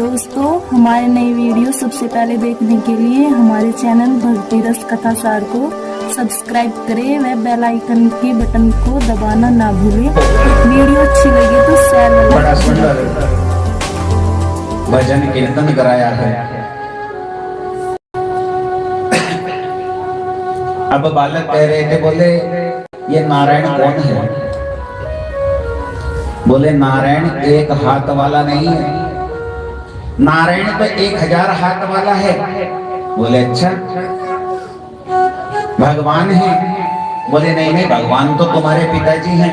दोस्तों, हमारे नई वीडियो सबसे पहले देखने के लिए हमारे चैनल भक्ति रस कथा सार को सब्सक्राइब करें व बेल आइकन के बटन को दबाना ना भूलें। वीडियो अच्छी लगी तो शेयर व बड़ा सुंदर भजन कीर्तन कराया है। अब बालक कह रहे थे, बोले ये नारायण कौन है? बोले नारायण एक हाथ वाला नहीं है, नारायण तो 1000 हाथ वाला है। बोले अच्छा भगवान है? बोले नहीं नहीं, भगवान तो तुम्हारे पिताजी हैं।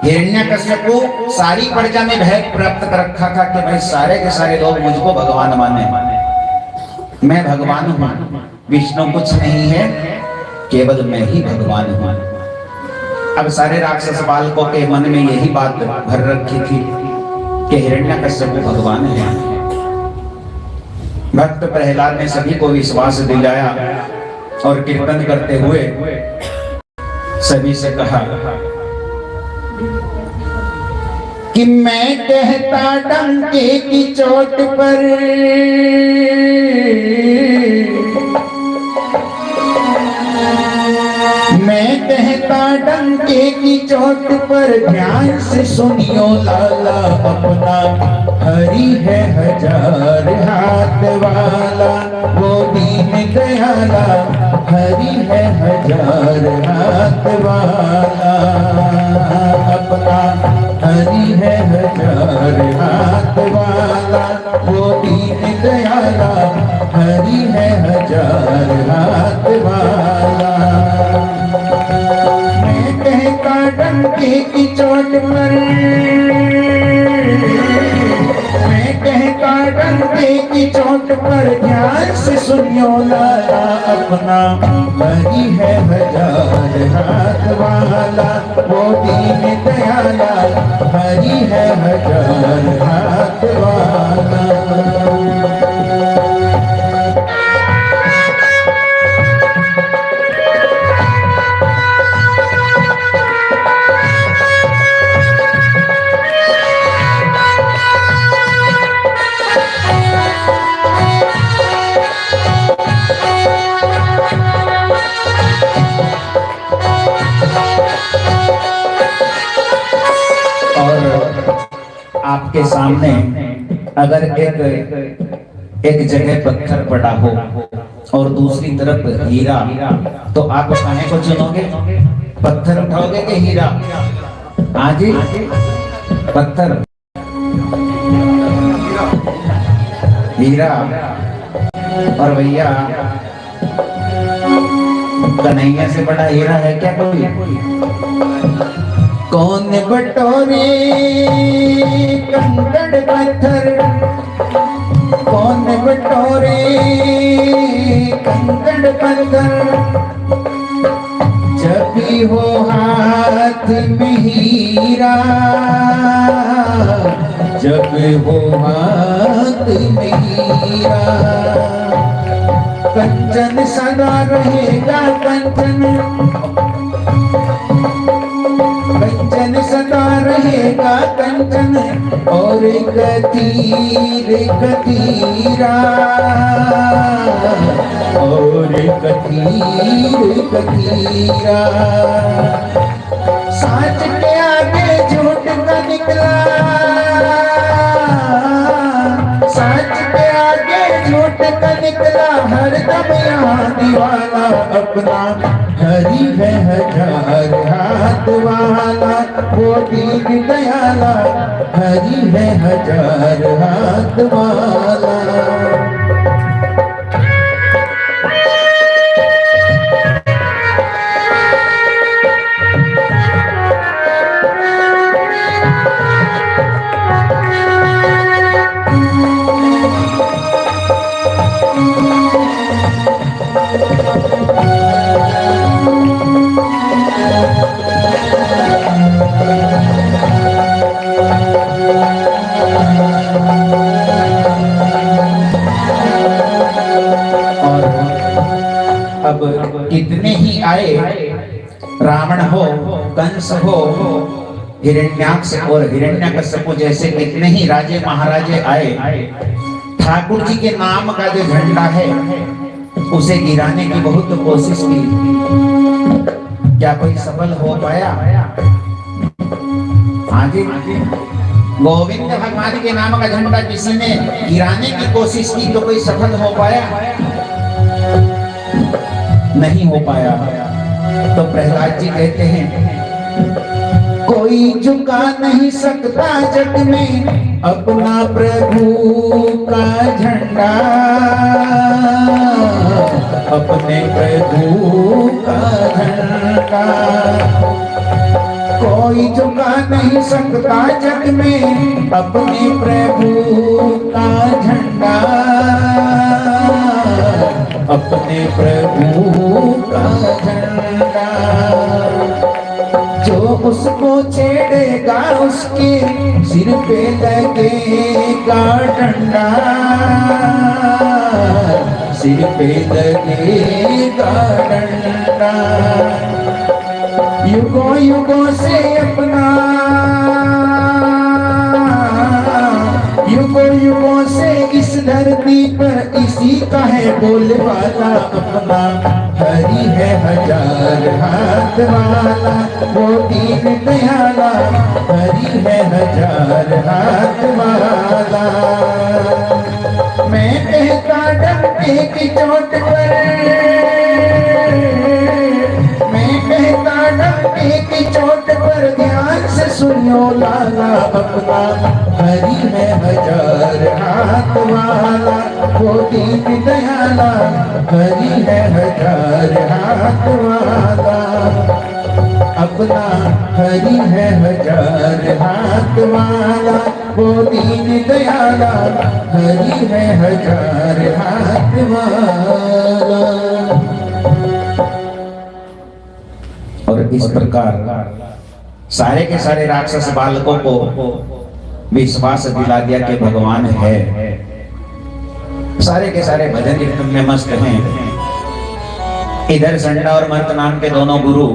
हिरण्यकश्यप को सारी प्रजा में भय प्राप्त कर रखा था कि भाई सारे के सारे लोग मुझको भगवान माने, मैं भगवान हूं, विष्णु कुछ नहीं है, केवल मैं ही भगवान हूं। अब सारे राक्षस बालकों के मन में यही बात भर रखी थी कि हिरण्यकश्यप भगवान है। भक्त प्रहलाद ने सभी को विश्वास दिलाया और कीर्तन करते हुए सभी से कहा कि मैं कहता डंके की चोट पर मैं कहता डंके की चोट पर ध्यान से सुनियो लाला, अपना हरि है 1000 हाथ वाला, वो दीन दयाला हरि है 1000 हाथ वाला, अपना हरि है 1000 हाथ वाला, वो दीन दयाला हरि है 1000 हाथ वाला। मैं कहता डंके की चोट पर, मैं कहता डंके की चोट पर ध्यान से सुनियो लाला, अपना हरि है 1000 हाथ वाला, वो दीन दयाला हरि है 1000 हाथ वाला। आपके सामने अगर एक जगह पत्थर पड़ा हो और दूसरी तरफ हीरा, तो आप काहे को चुनोगे? पत्थर उठाओगे कि हीरा? आज पत्थर, हीरा। और भैया कन्हैया से बड़ा हीरा है क्या कोई? कौन बटोरे कंकड़ पत्थर, कौन बटोरे कंकड़ पत्थर, जब भी हो हाथ में हीरा, जब हो हाथ में हीरा, कंचन सदा रहेगा कंचन, कंचन सदा रहेगा कंचन, और कतीर कतीरा, और कतीर कतीरा। साच के आगे झूठ का निकला, साच के आगे झूठ का निकला, हरदम यहाँ दीवाना, अपना हरि है 1000 हाथ वाला, वो दीन दयाला हरि है 1000 हाथ वाला। अब कितने ही आए, रावण हो, कंस हो, हिरण्याक्ष और हिरण्यकश्यप जैसे कितने ही राजे महाराजे आए, ठाकुर जी के नाम का जो झंडा है उसे गिराने की बहुत कोशिश की, क्या कोई सफल हो पाया? आगे गोविंद भगवान के नाम का झंडा किसी ने गिराने की कोशिश की तो कोई सफल हो पाया? नहीं हो पाया। तो प्रहलाद जी कहते हैं कोई झुका नहीं सकता जग में अपना प्रभु का झंडा, अपने प्रभु का झंडा। कोई झुका नहीं सकता जग में अपने प्रभु का झंडा, अपने प्रभु का झंडा। जो उसको छेड़ेगा उसके सिर पे लगेगा डंडा, सिर पे लगेगा डंडा। युगों युगों से अपना, युगों युगों से इस धरती पर इसी का है बोलबाला अपना। हरि है हजार हाथ वाला वो दीन दयाला, हरि है हजार हाथ वाला। मैं कहता डंके की चोट पर, मैं कहता डंके की चोट पर ध्यान से सुनियो लाला अपना। हरि है हजार हाथ वाला वो दीन दयाला, हरि है हजार हाथ वाला अपना। हरि है हजार हाथ वाला वो दीन दयाला, हरि है हजार हाथ वाला। और इस प्रकार सारे के सारे राक्षस बालकों को विश्वास दिला दिया कि भगवान है। सारे के सारे भजन कीर्तन में मस्त हैं। इधर संडा और मर्त नाम के दोनों गुरु,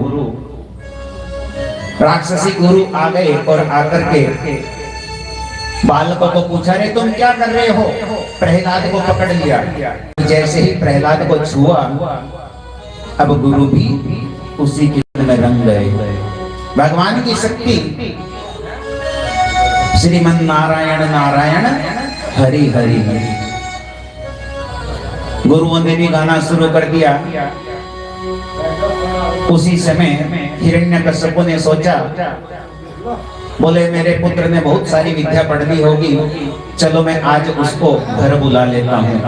राक्षसी गुरु आ गए और आकर के बालकों को पूछा, रे तुम क्या कर रहे हो? प्रहलाद को पकड़ लिया। जैसे ही प्रहलाद को छुआ, अब गुरु भी उसी के में रंग गए। भगवान की शक्ति, श्रीमन नारायण नारायण हरि हरि हरि। गुरुओं ने भी गाना शुरू कर दिया। उसी समय हिरण्यकश्यप ने सोचा, बोले मेरे पुत्र ने बहुत सारी विद्या पढ़ ली होगी, चलो मैं आज उसको घर बुला लेता हूं।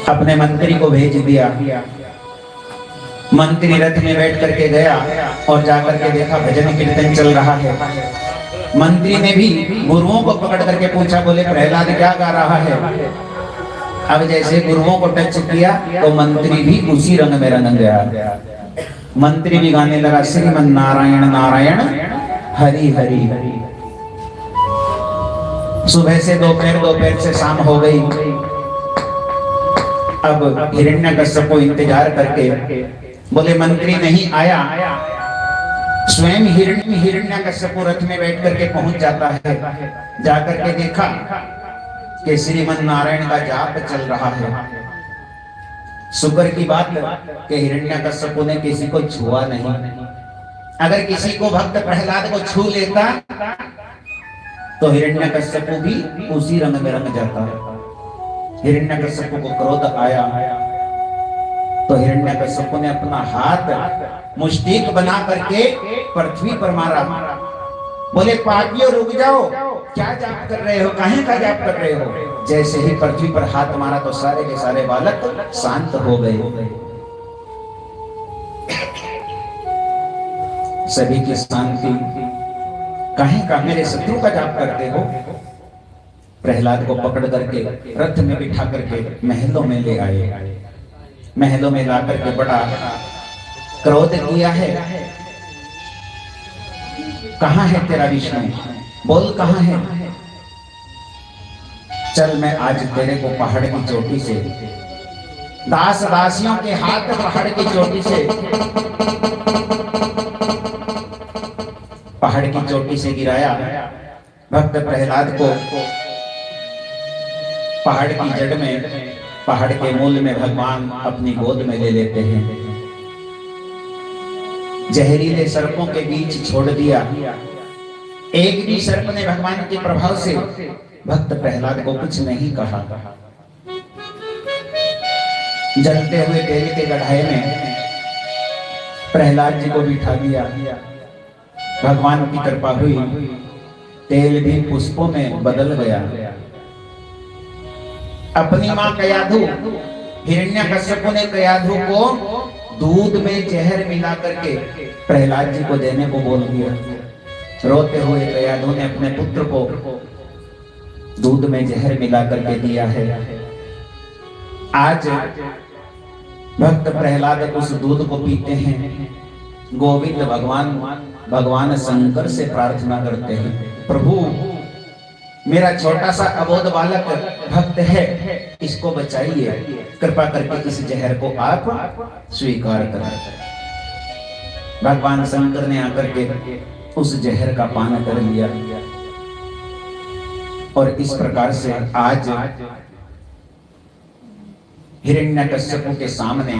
अपने मंत्री को भेज दिया। मंत्री रथ में बैठ करके गया और जाकर के देखा भजन कीर्तन चल रहा है। मंत्री ने भी गुरुओं को पकड़ करके पूछा, बोले प्रहलाद क्या गा रहा है? अब जैसे गुरुओं को टच किया तो मंत्री भी उसी रंग में रंग गया। मंत्री भी गाने लगा, श्रीमन नारायण नारायण हरि हरि हरि। सुबह से दोपहर, दोपहर से शाम हो गई। अब हिरण्यकश्यप को इंतजार करके, बोले मंत्री नहीं आया। स्वयं हिरण्यकश्यप रथ में बैठ करके पहुंच जाता है। जाकर के देखा कि श्रीमन नारायण का जाप चल रहा है। शुक्र की बात कि हिरण्यकश्यप ने किसी को छुआ नहीं। अगर किसी को भक्त प्रहलाद को छू लेता तो हिरण्यकश्यप भी उसी रंग में रंग जाता। हिरण्यकश्यप को क्रोध आया तो हिरण्यकश्यप ने अपना हाथ मुष्टिक बना करके पृथ्वी पर मारा। बोले पापियों रुक जाओ, क्या जाप कर रहे हो? काहे का जाप कर रहे हो? जैसे ही पृथ्वी पर हाथ मारा तो सारे के सारे बालक शांत हो गए। सभी की शांति। काहे का मेरे शत्रु का जाप करते हो? प्रहलाद को पकड़ करके रथ में बिठा करके महलों में ले आए। महलों में ला करके बड़ा क्रोध किया है। कहां है तेरा विष्णु? बोल कहां है? चल मैं आज तेरे को पहाड़ की चोटी से, दास दासियों के हाथ पहाड़ की चोटी से की चोटी से गिराया। भक्त प्रहलाद को पहाड़ की जड़ में, पहाड़ के मूल में भगवान अपनी गोद में ले लेते हैं। जहरीले सर्पों के बीच छोड़ दिया। एक भी सर्प ने भगवान के प्रभाव से भक्त प्रहलाद को कुछ नहीं कहा। जलते हुए तेल के गड्ढे में प्रहलाद जी को बिठा दिया। भगवान की कृपा हुई, तेल भी पुष्पों में बदल गया। अपनी मां कयाधु, हिरण्यकश्यप ने कयाधु को दूध में जहर मिला करके प्रहलाद जी को देने को बोल दिया। रोते हुए कयाधु ने अपने पुत्र को दूध में जहर मिला करके दिया है। आज भक्त प्रहलाद उस दूध को पीते हैं। गोविंद भगवान शंकर से प्रार्थना करते हैं, प्रभु मेरा छोटा सा अबोध बालक भक्त है, इसको बचाइए, कृपा करके इस जहर को आप स्वीकार करें। भगवान शंकर ने आकर के उस जहर का पान कर लिया और इस प्रकार से आज हिरण्यकश्यप के सामने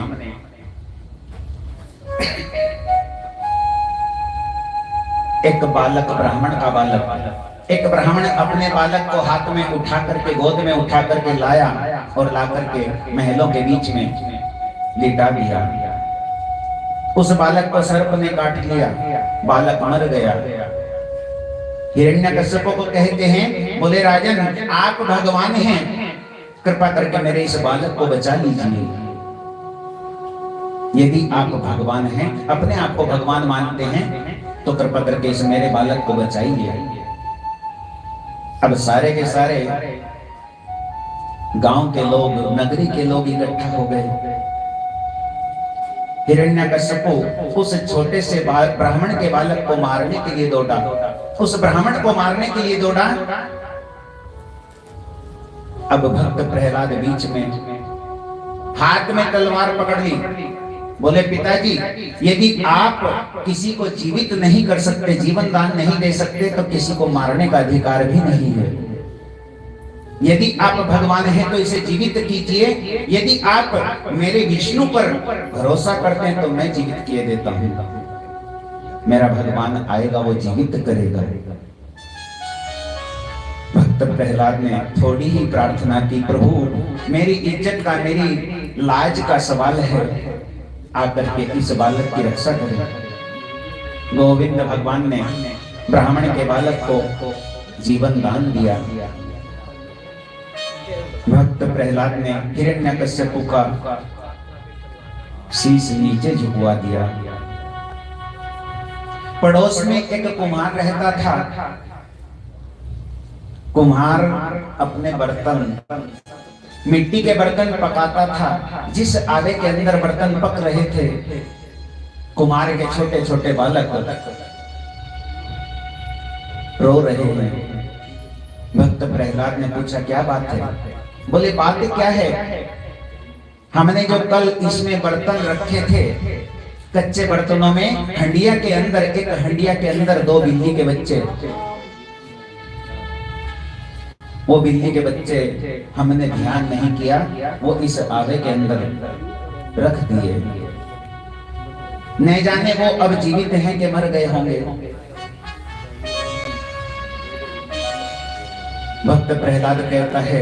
एक बालक, ब्राह्मण का बालक, एक ब्राह्मण अपने बालक को हाथ में उठा करके, गोद में उठा करके लाया और ला करके महलों के बीच में लिटा दिया। उस बालक को सर्प ने काट लिया, बालक मर गया। हिरण्यकश्यप को कहते हैं, बोले राजन आप भगवान हैं, कृपा करके मेरे इस बालक को बचा लीजिए। यदि आप भगवान हैं, अपने आप को भगवान मानते हैं, तो कृपा करके इस मेरे बालक को बचाइए। अब सारे के सारे गांव के लोग, नगरी के लोग इकट्ठा हो गए। हिरण्यकश्यप उस छोटे से ब्राह्मण के बालक को मारने के लिए दौड़ा। उस ब्राह्मण को मारने के लिए दौड़ा। अब भक्त प्रहलाद बीच में हाथ में तलवार पकड़ ली। बोले पिताजी, यदि आप किसी को जीवित नहीं कर सकते, जीवन दान नहीं दे सकते, तो किसी को मारने का अधिकार भी नहीं है। यदि आप भगवान हैं तो इसे जीवित कीजिए। यदि आप मेरे विष्णु पर भरोसा करते हैं तो मैं जीवित किए देता हूं। मेरा भगवान आएगा, वो जीवित करेगा। भक्त प्रहलाद ने थोड़ी ही प्रार्थना की, प्रभु मेरी इज्जत का, मेरी लाज का सवाल है, आकर के इस बालक की रक्षा करें। गोविंद भगवान ने ब्राह्मण के बालक को जीवन दान दिया। भक्त प्रहलाद ने हिरण्यकश्यप का शीश नीचे झुकवा दिया। पड़ोस में एक कुम्हार रहता था। कुम्हार अपने बर्तन, मिट्टी के बर्तन पकाता था। जिस आवे के अंदर बर्तन पक रहे थे, कुम्हार के छोटे छोटे बालक रो रहे हैं। भक्त प्रहलाद ने पूछा, क्या बात है? बोले बात क्या है, हमने जो कल इसमें बर्तन रखे थे, कच्चे बर्तनों में हंडिया के अंदर, एक हंडिया के अंदर 2 बिल्ली के बच्चे, वो बिल्ली के बच्चे हमने ध्यान नहीं किया, वो इस आवे के अंदर रख दिए। नहीं जाने वो अब जीवित हैं कि मर गए होंगे। भक्त प्रहलाद कहता है,